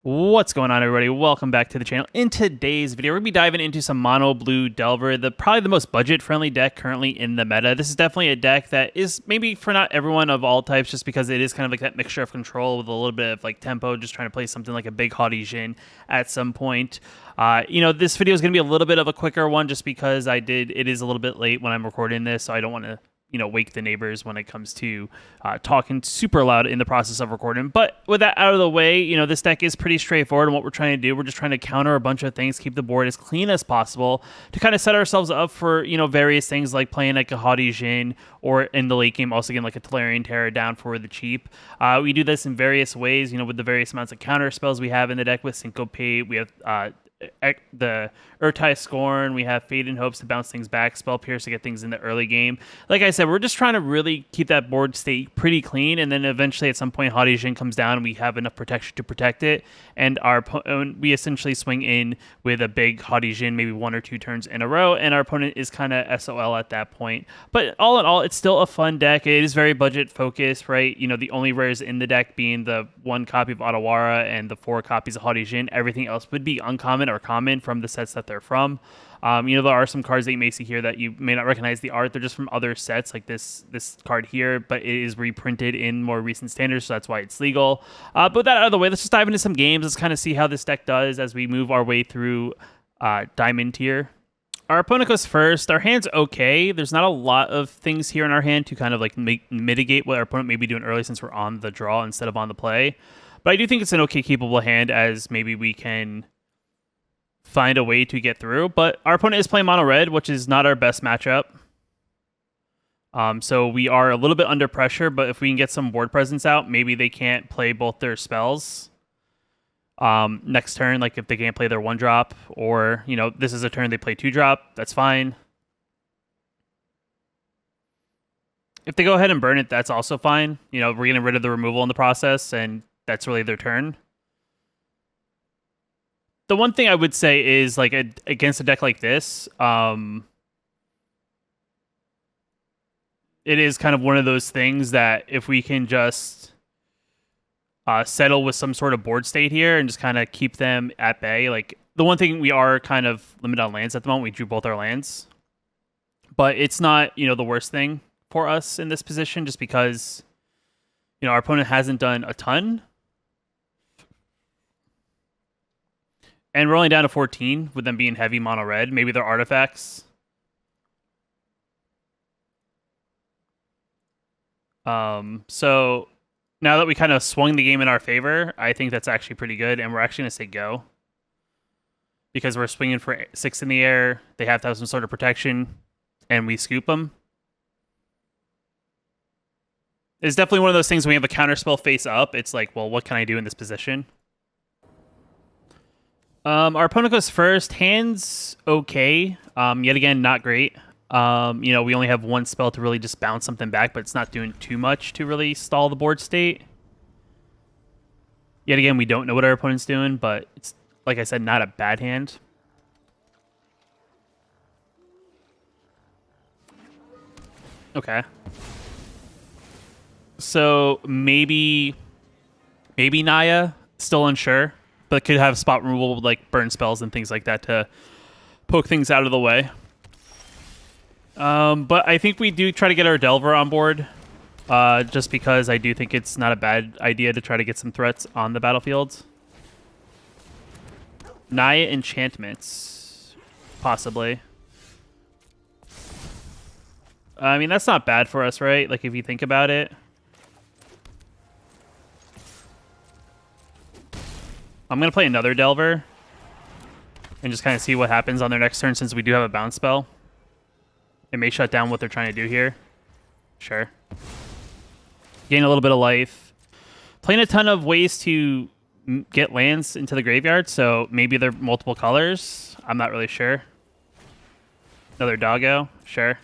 What's going on, everybody? Welcome back to the channel. In today's video, we're going to be diving into some Mono Blue Delver, probably the most budget-friendly deck currently in the meta. This is definitely a deck that is maybe for not everyone of all types, just because it is kind of like that mixture of control with a little bit of like tempo, just trying to play something like a big Haughty Jin at some point. This video is going to be a little bit of a quicker one just because it is a little bit late when I'm recording this, so I don't want to wake the neighbors when it comes to talking super loud in the process of recording. But with that out of the way, this deck is pretty straightforward. And what we're trying to do, we're just trying to counter a bunch of things, keep the board as clean as possible to kind of set ourselves up for, various things like playing like a Haughty Jin, or in the late game, also getting like a Tolarian Terror down for the cheap. We do this in various ways, with the various amounts of counter spells we have in the deck with Syncopate. We have the Urtai Scorn, we have Fade in Hopes to bounce things back, Spell Pierce to get things in the early game. Like I said, we're just trying to really keep that board state pretty clean, and then eventually at some point Haughty Jin comes down and we have enough protection to protect it, and we essentially swing in with a big Haughty Jin maybe one or two turns in a row, and our opponent is kind of SOL at that point. But all in all, it's still a fun deck. It is very budget focused, right? The only rares in the deck being the one copy of Otawara and the 4 copies of Haughty Jin. Everything else would be uncommon or common from the sets that they're from. There are some cards that you may see here that you may not recognize the art. They're just from other sets, like this card here, but it is reprinted in more recent standards, so that's why it's legal. But with that out of the way, let's just dive into some games. Let's kind of see how this deck does as we move our way through Diamond tier. Our opponent goes first. Our hand's okay. There's not a lot of things here in our hand to kind of like mitigate what our opponent may be doing early, since we're on the draw instead of on the play. But I do think it's an okay keepable hand, as maybe we can find a way to get through. But our opponent is playing mono red, which is not our best matchup. So we are a little bit under pressure, but if we can get some board presence out, maybe they can't play both their spells next turn. Like if they can't play their 1-drop, or this is a turn they play 2-drop, that's fine. If they go ahead and burn it, that's also fine. We're getting rid of the removal in the process, and that's really their turn. The one thing I would say is, like, against a deck like this, it is kind of one of those things that if we can just settle with some sort of board state here and just kind of keep them at bay. Like, the one thing, we are kind of limited on lands at the moment. We drew both our lands. But it's not, the worst thing for us in this position, just because, our opponent hasn't done a ton. And we're only down to 14 with them being heavy mono red. Maybe they're artifacts. So now that we kind of swung the game in our favor, I think that's actually pretty good. And we're actually going to say go, because we're swinging for 6 in the air. They have to have some sort of protection, and we scoop them. It's definitely one of those things when we have a counterspell face up. It's like, well, what can I do in this position? Our opponent goes first. Hand's okay. Yet again, not great. We only have one spell to really just bounce something back, but it's not doing too much to really stall the board state. Yet again, we don't know what our opponent's doing, but it's, like I said, not a bad hand. Okay. So maybe Naya, still unsure, but could have spot removal with like burn spells and things like that to poke things out of the way. But I think we do try to get our Delver on board, just because I do think it's not a bad idea to try to get some threats on the battlefield. Naya enchantments, possibly. I mean, that's not bad for us, right? Like, if you think about it. I'm going to play another Delver and just kind of see what happens on their next turn, since we do have a bounce spell. It may shut down what they're trying to do here. Sure. Gain a little bit of life. Playing a ton of ways to get lands into the graveyard, so maybe they're multiple colors. I'm not really sure. Another doggo. Sure.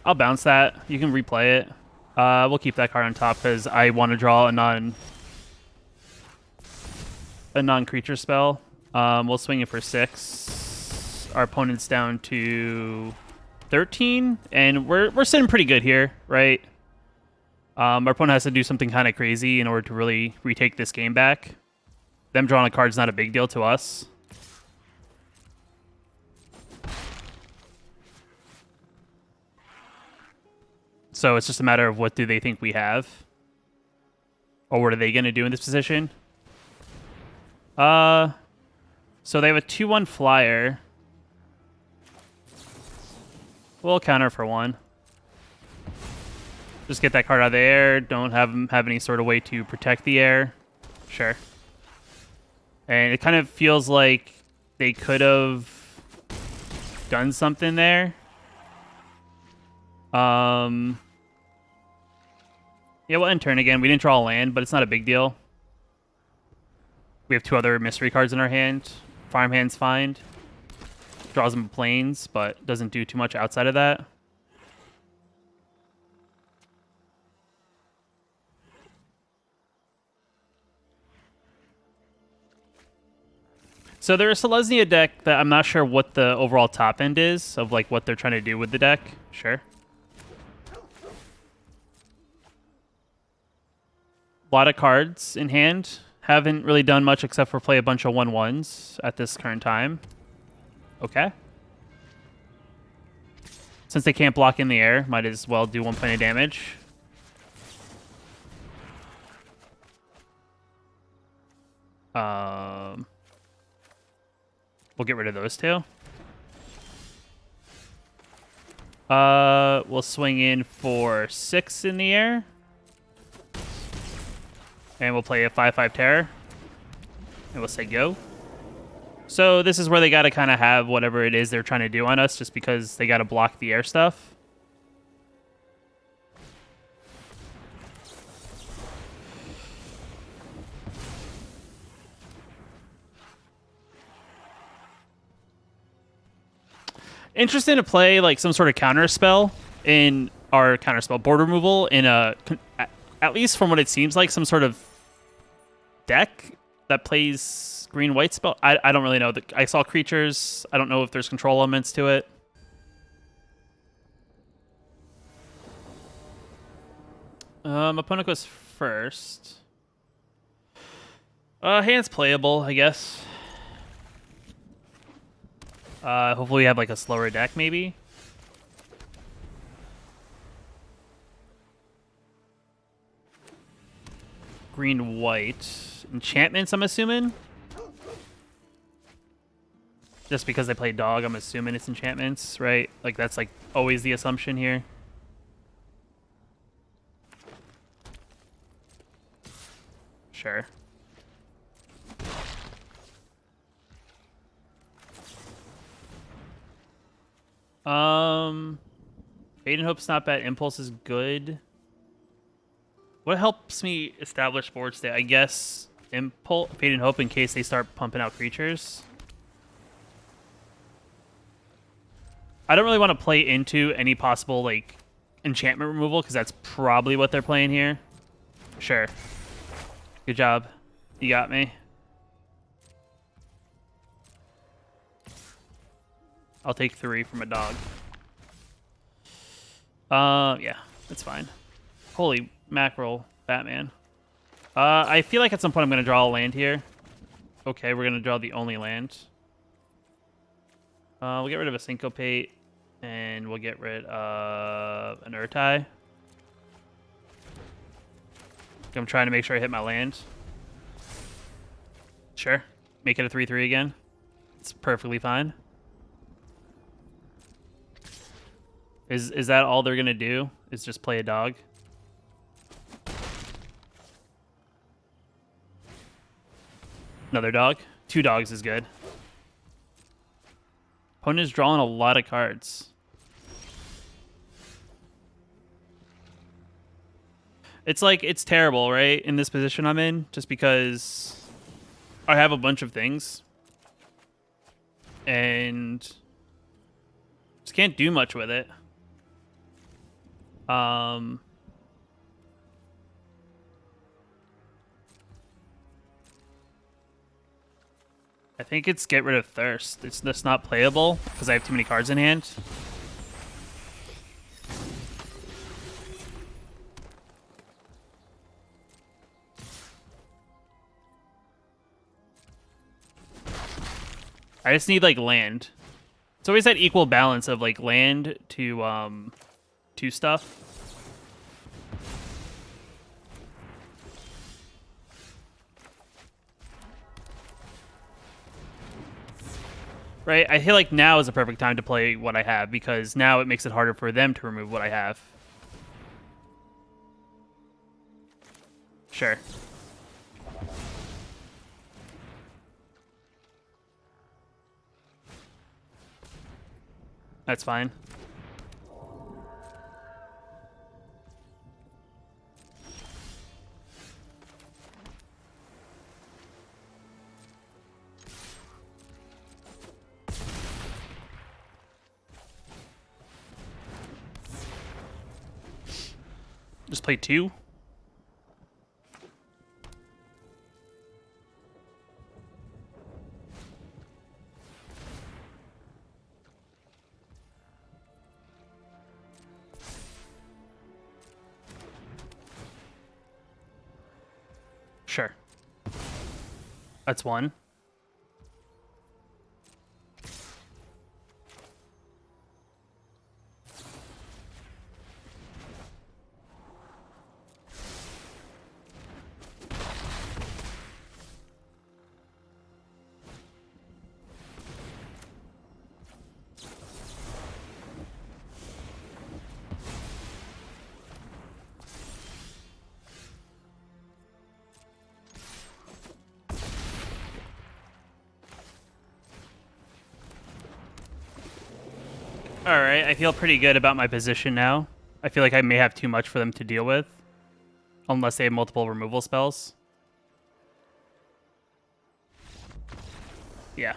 I'll bounce that. You can replay it. We'll keep that card on top because I want to draw a non-creature spell. We'll swing it for 6. our opponent's down to 13, and we're sitting pretty good here, right? Our opponent has to do something kind of crazy in order to really retake this game back. Them drawing a card's not a big deal to us. So it's just a matter of what do they think we have. Or what are they going to do in this position? So they have a 2/1 flyer. We'll counter for 1. Just get that card out of the air. Don't have them have any sort of way to protect the air. Sure. And it kind of feels like they could have done something there. Yeah, we'll end turn again. We didn't draw a land, but it's not a big deal. We have 2 other mystery cards in our hand. Farmhand's fine. Draws them planes, but doesn't do too much outside of that. So there's a Selesnya deck that I'm not sure what the overall top end is of like what they're trying to do with the deck. Sure. A lot of cards in hand. Haven't really done much except for play a bunch of 1/1s at this current time. Okay. Since they can't block in the air, might as well do 1 point of damage. We'll get rid of those 2. We'll swing in for 6 in the air. And we'll play a 5/5 terror. And we'll say go. So this is where they got to kind of have whatever it is they're trying to do on us, just because they got to block the air stuff. Interesting to play like some sort of counter spell in our counter spell board removal in a, at least from what it seems like, some sort of deck that plays green-white spell. I don't really know. I saw creatures. I don't know if there's control elements to it. Opponent goes first. Hand's playable, I guess. Hopefully we have like a slower deck, maybe. Green-white. Enchantments, I'm assuming? Just because they play dog, I'm assuming it's enchantments, right? Like, that's like always the assumption here. Sure. Fade and Hope's not bad. Impulse is good. What helps me establish board state? I guess Impulse, Fade and Hope in case they start pumping out creatures. I don't really want to play into any possible like enchantment removal because that's probably what they're playing here. Sure. Good job. You got me. I'll take 3 from a dog. Yeah, that's fine. Holy mackerel, Batman. I feel like at some point I'm going to draw a land here. Okay, we're going to draw the only land. We'll get rid of a Syncopate, and we'll get rid of an Urtai. I'm trying to make sure I hit my land. Sure. Make it a 3/3 again. It's perfectly fine. Is that all they're gonna do? Is just play a dog? Another dog? 2 dogs is good. Opponent is drawing a lot of cards. It's like, it's terrible, right? In this position I'm in, just because I have a bunch of things. And just can't do much with it. I think it's get rid of Thirst. It's just not playable because I have too many cards in hand. I just need like land. It's always that equal balance of like land to stuff. Right? I feel like now is the perfect time to play what I have because now it makes it harder for them to remove what I have. Sure. That's fine. Just play 2. Sure. That's 1. Alright, I feel pretty good about my position now. I feel like I may have too much for them to deal with. Unless they have multiple removal spells. Yeah.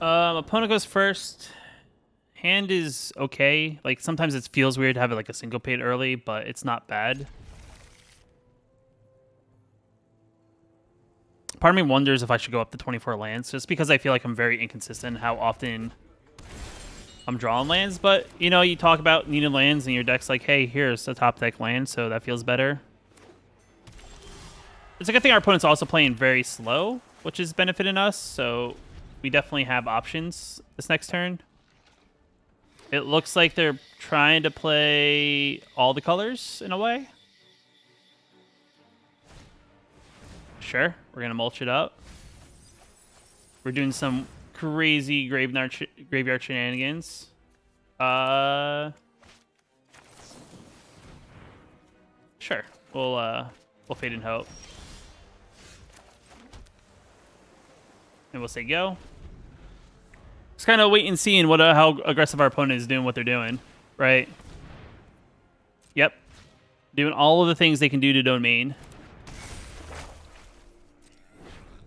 Opponent goes first. Hand is okay. Like, sometimes it feels weird to have it like a syncopate early, but it's not bad. Part of me wonders if I should go up to 24 lands, just because I feel like I'm very inconsistent in how often I'm drawing lands. But, you know, you talk about needing lands, and your deck's like, hey, here's a top deck land, so that feels better. It's a good thing our opponent's also playing very slow, which is benefiting us, so we definitely have options this next turn. It looks like they're trying to play all the colors in a way. Sure, we're going to mulch it up. We're doing some crazy graveyard shenanigans. Sure, we'll fade and hope. And we'll say go. Just kind of wait and see how aggressive our opponent is doing what they're doing, right? Yep. Doing all of the things they can do to domain.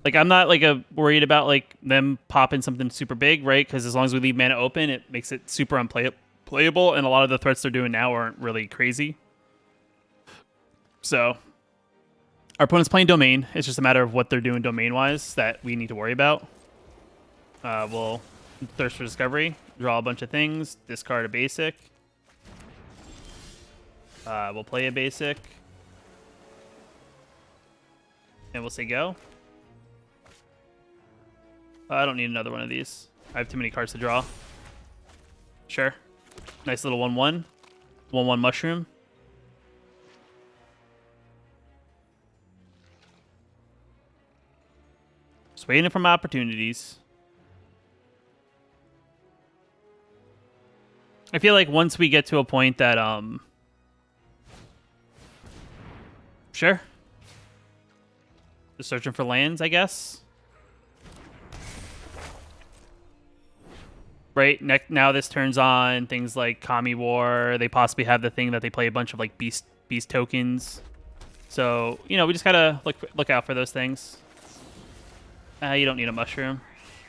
Like, I'm not like worried about like them popping something super big, right? Because as long as we leave mana open, it makes it super unplayable, and a lot of the threats they're doing now aren't really crazy. So our opponent's playing domain. It's just a matter of what they're doing domain-wise that we need to worry about. We'll thirst for discovery, draw a bunch of things, discard a basic. We'll play a basic. And we'll say go. I don't need another one of these. I have too many cards to draw. Sure. Nice little 1/1. 1/1 mushroom. Just waiting for my opportunities. I feel like once we get to a point that, sure. Just searching for lands, I guess. Right, now this turns on things like Kami War. They possibly have the thing that they play a bunch of like beast tokens. So, you know, we just gotta look out for those things. You don't need a mushroom.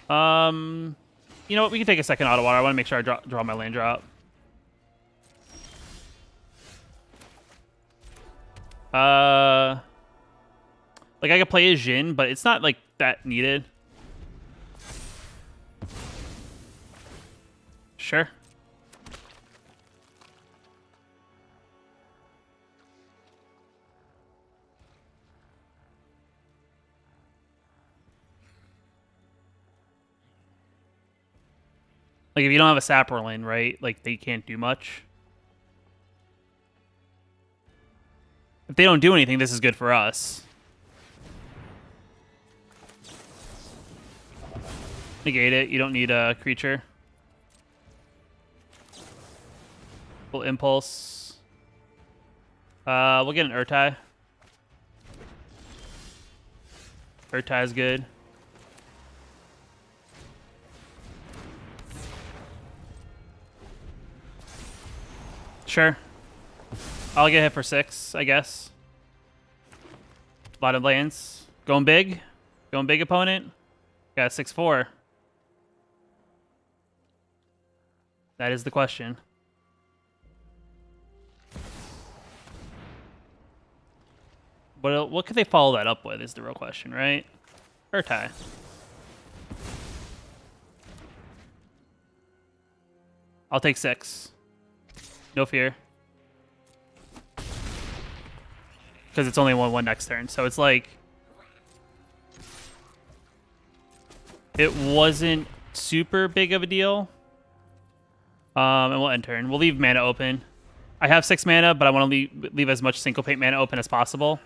You know what? We can take a second auto water. I want to make sure I draw my land drop. Like I could play a Jhin, but it's not like that needed. Sure. Like if you don't have a Saprolan, right? Like they can't do much. If they don't do anything, this is good for us. Negate it. You don't need a creature. Full impulse. We'll get an Urtai. Urtai is good. Sure. I'll get hit for 6, I guess. A lot of lands. Going big. Going big, opponent. Got a 6/4. That is the question. What could they follow that up with is the real question, right? Urtai. I'll take 6. No fear. Because it's only 1/1 next turn. So it's like... It wasn't super big of a deal. And we'll end turn. We'll leave mana open. I have 6 mana, but I want to leave as much syncopate mana open as possible.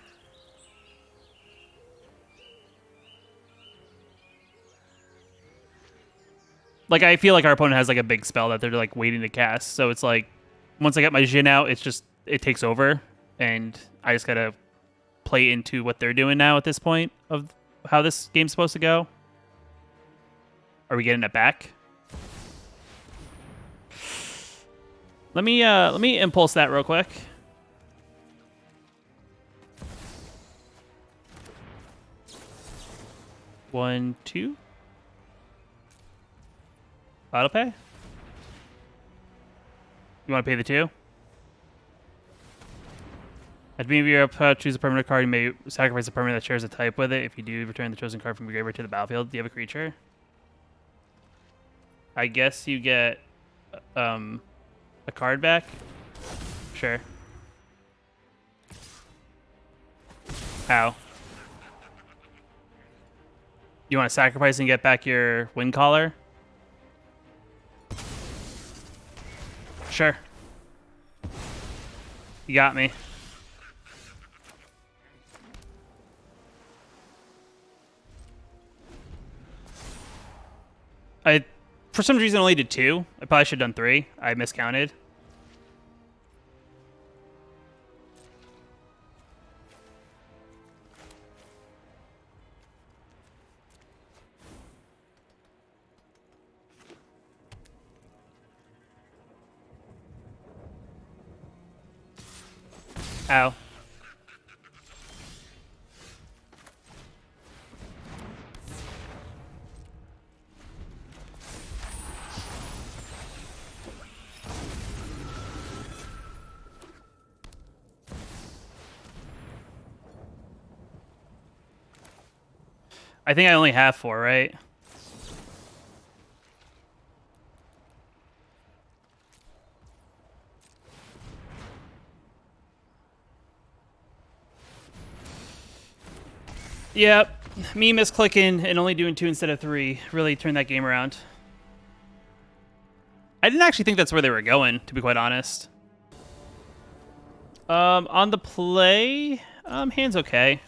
Like, I feel like our opponent has, like, a big spell that they're, like, waiting to cast. So it's like, once I get my Jhin out, it's just, it takes over. And I just gotta play into what they're doing now at this point of how this game's supposed to go. Are we getting it back? Let me impulse that real quick. One, two. Auto pay? You want to pay the 2? At the beginning of your up, choose a permanent card. You may sacrifice a permanent that shares a type with it. If you do, return the chosen card from your graveyard to the battlefield. Do you have a creature? I guess you get a card back. Sure. How? You want to sacrifice and get back your wind collar? Sure. You got me. I, for some reason, only did 2. I probably should have done 3. I miscounted. Ow. I think I only have 4, right? Yep. Me misclicking and only doing 2 instead of 3 really turned that game around. I didn't actually think that's where they were going, to be quite honest. On the play, hand's okay.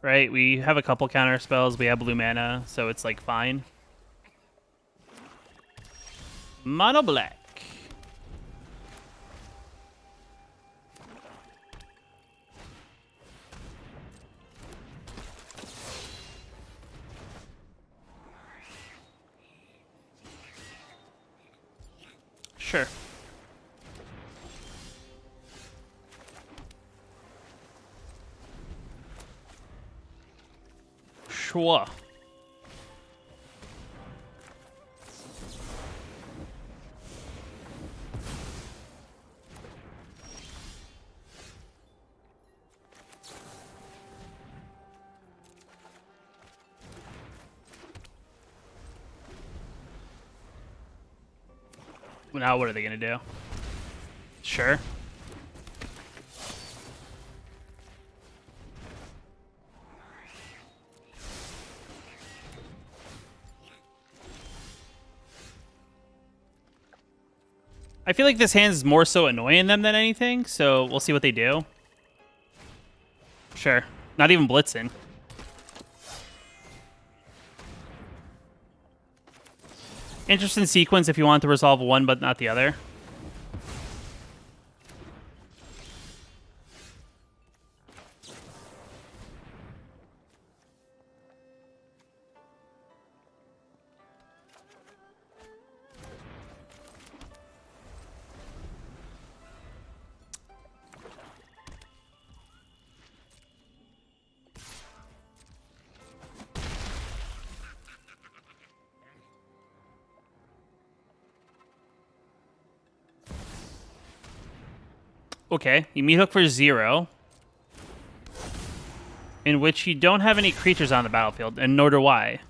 Right? We have a couple counter spells. We have blue mana, so it's like fine. Mono black. Sure. Sure. Now what are they gonna do? Sure. I feel like this hand is more so annoying them than anything, so we'll see what they do. Sure. Not even blitzing. Interesting sequence if you want to resolve one but not the other. Okay, you meat hook for 0, in which you don't have any creatures on the battlefield, and nor do I.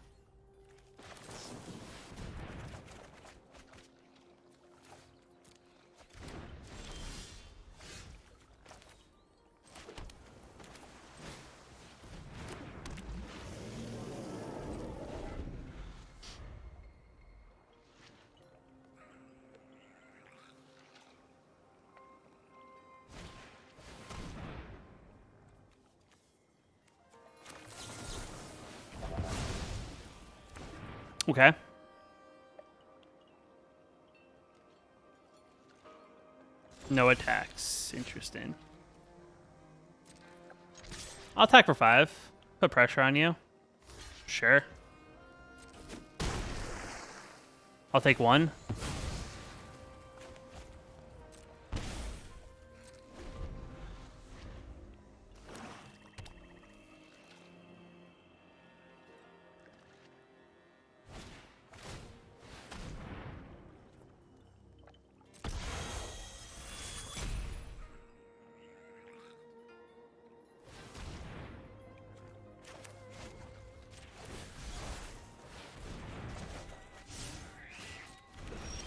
Okay. No attacks. Interesting. I'll attack for 5. Put pressure on you. Sure. I'll take 1.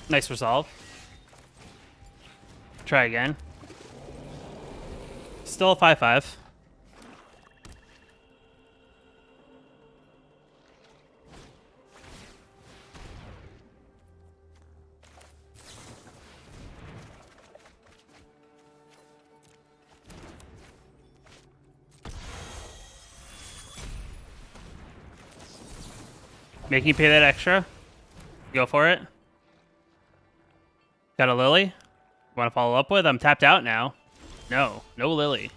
Nice resolve. Try again. Still a 5/5. Making you pay that extra. Go for it. Got a Lily? Want to follow up with? I'm tapped out now. No, no Lily.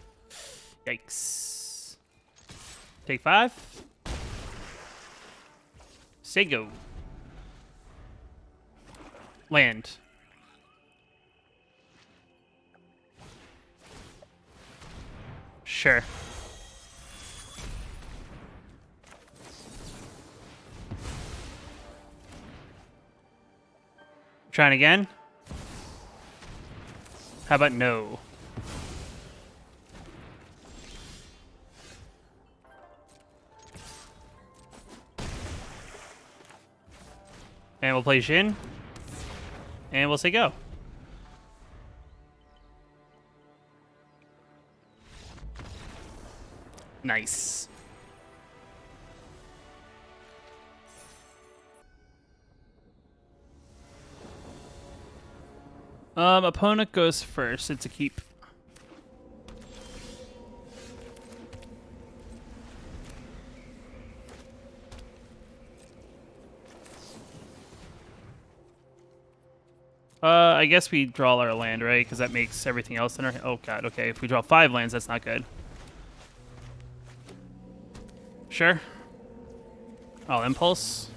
Yikes. Take 5. Say go. Land. Sure. Trying again. How about no? And we'll play Jhin. And we'll say go. Nice. Opponent goes first. It's a keep. I guess we draw our land, right? Because that makes everything else in our... Oh, God, okay. If we draw 5 lands, that's not good. Sure. Oh, Impulse.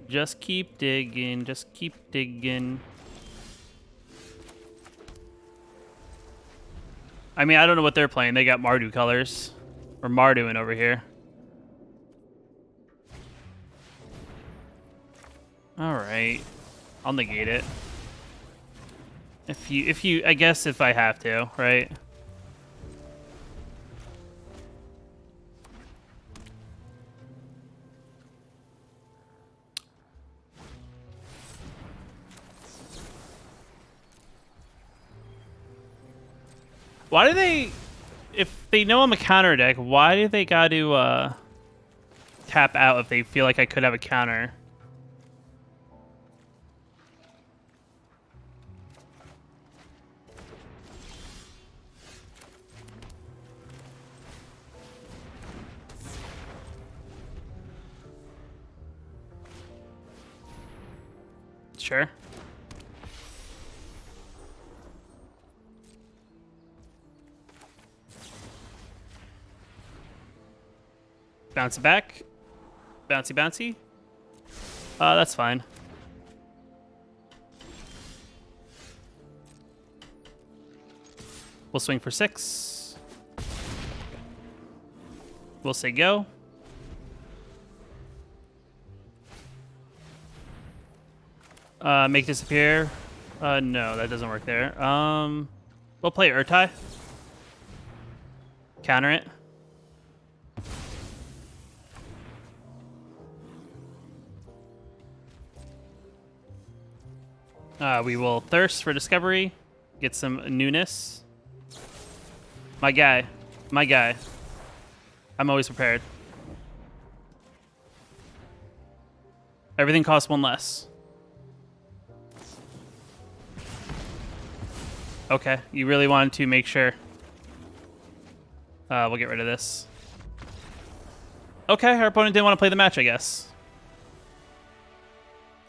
Just keep digging. Just keep digging. I mean, I don't know what they're playing. They got Mardu colors. Or Marduin over here. Alright. I'll negate it. If you, I guess if I have to, right? Why do they... If they know I'm a counter deck, why do they got to tap out if they feel like I could have a counter? Sure. Bounce it back. Bouncy, bouncy. That's fine. We'll swing for 6. We'll say go. Make disappear. No, that doesn't work there. We'll play Urtai. Counter it. We will thirst for discovery, get some newness. My guy, my guy. I'm always prepared. Everything costs 1 less. Okay, you really wanted to make sure. We'll get rid of this. Okay, our opponent didn't want to play the match, I guess.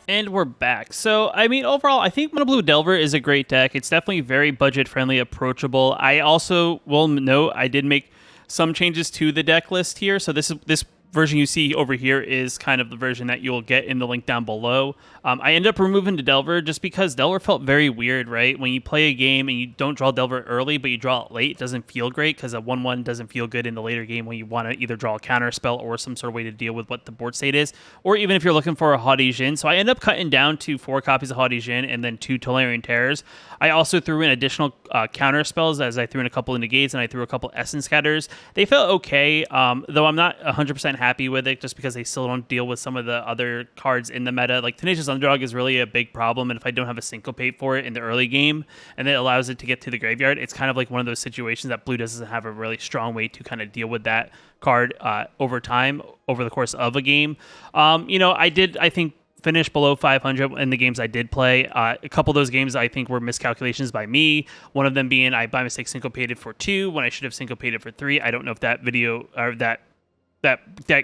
And we're back. So, I mean, overall, I think Mono Blue Delver is a great deck. It's definitely very budget-friendly, approachable. I also will note I did make some changes to the deck list here. So this version you see over here is kind of the version that you'll get in the link down below. I ended up removing the Delver just because Delver felt very weird, right? When you play a game and you don't draw Delver early, but you draw it late, it doesn't feel great because a 1/1 doesn't feel good in the later game when you want to either draw a counter spell or some sort of way to deal with what the board state is, or even if you're looking for a Haughty Djinn. So I ended up cutting down to 4 copies of Haughty Djinn and then 2 Tolarian Terrors. I also threw in additional counter spells, as I threw in a couple of Negates and I threw a couple Essence Scatters. They felt okay, though I'm not 100% happy with it just because they still don't deal with some of the other cards in the meta. Like Tenacious Underdog is really a big problem, and if I don't have a Syncopate for it in the early game and it allows it to get to the graveyard, it's kind of like one of those situations that Blue doesn't have a really strong way to kind of deal with that card over time, over the course of a game. I think finish below 500 in the games I did play. A couple of those games I think were miscalculations by me. One of them being I by mistake syncopated for 2 when I should have syncopated for 3. I don't know if that video or that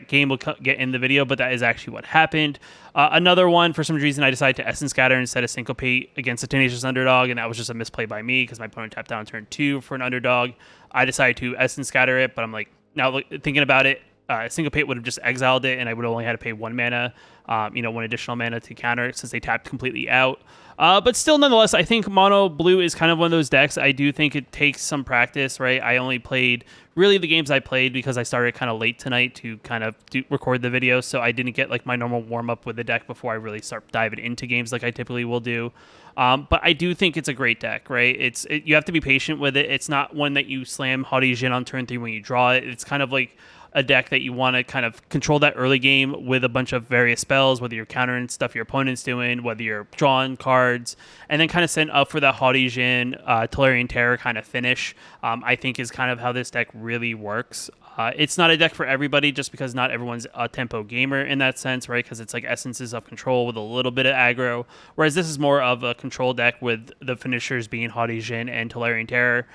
game will get in the video, but that is actually what happened. Another one, for some reason, I decided to Essence Scatter instead of Syncopate against a Tenacious Underdog, and that was just a misplay by me because my opponent tapped down on turn 2 for an Underdog. I decided to Essence Scatter it, but I'm like, now thinking about it, Syncopate would have just exiled it, and I would have only had to pay 1 mana, 1 additional mana to counter it since they tapped completely out. But still, nonetheless, I think Mono Blue is kind of one of those decks. I do think it takes some practice, right? I only played really the games I played because I started kind of late tonight to kind of record the video, so I didn't get like my normal warm-up with the deck before I really start diving into games like I typically will do. But I do think it's a great deck, right? You have to be patient with it. It's not one that you slam Haughty Djinn on turn 3 when you draw it. It's kind of like a deck that you want to kind of control that early game with a bunch of various spells, whether you're countering stuff your opponent's doing, whether you're drawing cards, and then kind of set up for that Haughty Djinn, Tolarian Terror kind of finish, I think is kind of how this deck really works. It's not a deck for everybody just because not everyone's a tempo gamer in that sense, right? Because it's like Essences of Control with a little bit of aggro, whereas this is more of a control deck with the finishers being Haughty Djinn and Tolarian Terror.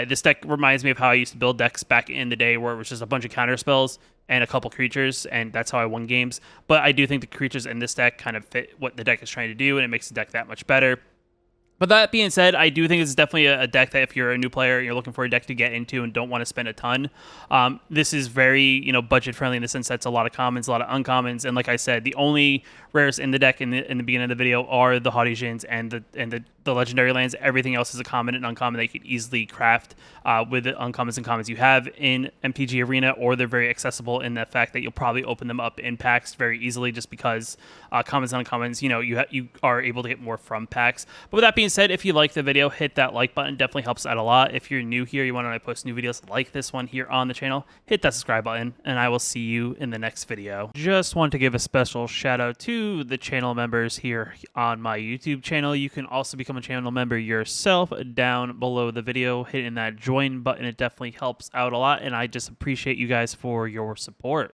This deck reminds me of how I used to build decks back in the day where it was just a bunch of counter spells and a couple creatures, and that's how I won games. But I do think the creatures in this deck kind of fit what the deck is trying to do, and it makes the deck that much better. But that being said, I do think it's definitely a deck that if you're a new player and you're looking for a deck to get into and don't want to spend a ton, this is very budget friendly in the sense that it's a lot of commons, a lot of uncommons, and like I said, the only rares in the deck in the beginning of the video are the Haughty Djinns and the legendary lands. Everything else is a common and uncommon that you could easily craft with the uncommons and commons you have in MTG Arena, or they're very accessible in the fact that you'll probably open them up in packs very easily just because commons and uncommons, you are able to get more from packs. But with that being being said, if you like the video, hit that like button. Definitely helps out a lot. If you're new here, you want to post new videos like this one here on the channel, hit that subscribe button, and I will see you in the next video. Just want to give a special shout out to the channel members here on my YouTube channel. You can also become a channel member yourself down below the video, hitting that join button. It definitely helps out a lot, and I just appreciate you guys for your support.